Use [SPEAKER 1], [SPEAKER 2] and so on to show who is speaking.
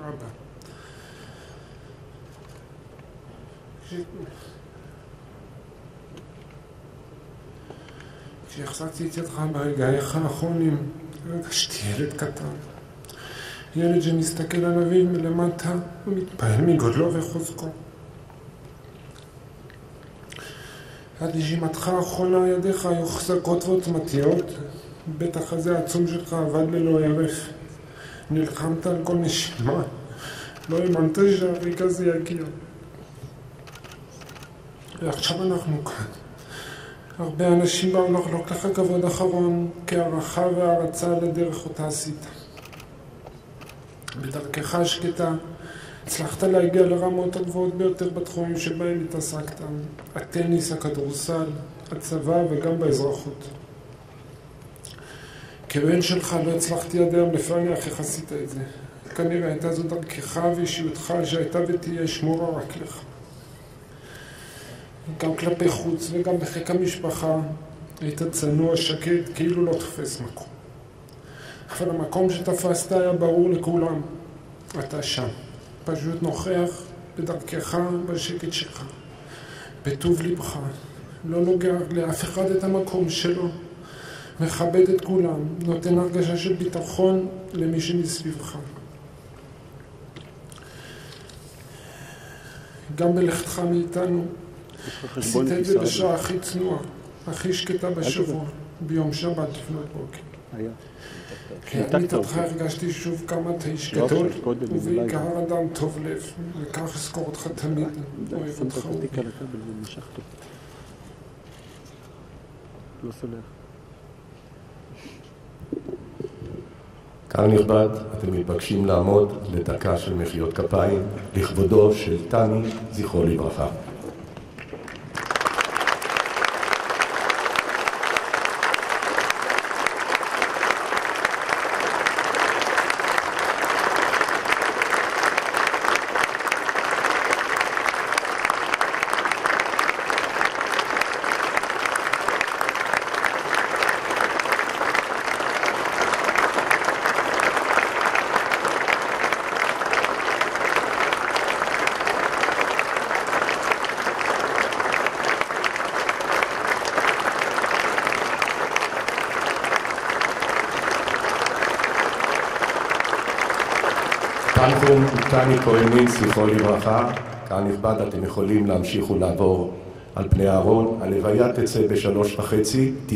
[SPEAKER 1] אבא. כשהחזקתי את ידך ברגעיך האחרונים, הרגשתי ילד קטן. ילד שמסתכל על אביו מלמטה ומתפעל מגודלו וחוזקו. עד נשימתך האחרונה ידיך היו חזקות ועוצמתיות, בטח הזה העצום שלך עבד ללא הרף. נלחמת על כל נשימה, לא האמנת שהרגע זה יגיע. ועכשיו אנחנו כאן. הרבה אנשים באו לחלוק לך כבוד אחרון כערכה והערצה לדרך אותה עשית. בדרכך השקטה הצלחת להגיע לרמות הגבוהות ביותר בתחומים שבהם התעסקת. הטניס, הכדורסל, הצבא וגם באזרחות. כבן שלך לא הצלחתי עד היום לפענח איך עשית את זה. כנראה הייתה זו דרכך ואישיותך שהייתה ותהיה שמורה רק לך. גם כלפי חוץ וגם בחיק המשפחה היית צנוע, שקט, כאילו לא תופס מקום. אבל המקום שתפסת היה ברור לכולם. אתה שם, פשוט נוכח בדרכך, בשקט שלך, בטוב לבך, לא נוגע לאף אחד את המקום שלו, מכבד את כולם, נותן הרגשה של ביטחון למי שמסביבך. גם בלכתך מאיתנו, עשית את זה בשעה הכי צנועה, הכי שקטה בשבוע, ביום שבת לפנות בוקר. כעמיתתך הרגשתי שוב כמה אתה איש גדול, ובעיקר אדם טוב לב, וכך אזכור אותך תמיד, אוהב אותך.
[SPEAKER 2] קהל נכבד, אתם מתבקשים לעמוד לדקה של מחיאות כפיים לכבודו של תמי, זכרו לברכה. תנחום תני כהן, זכרו לברכה. קהל נכבד, אתם יכולים להמשיך ולעבור על פני הארון. הלוויה תצא ב3:30.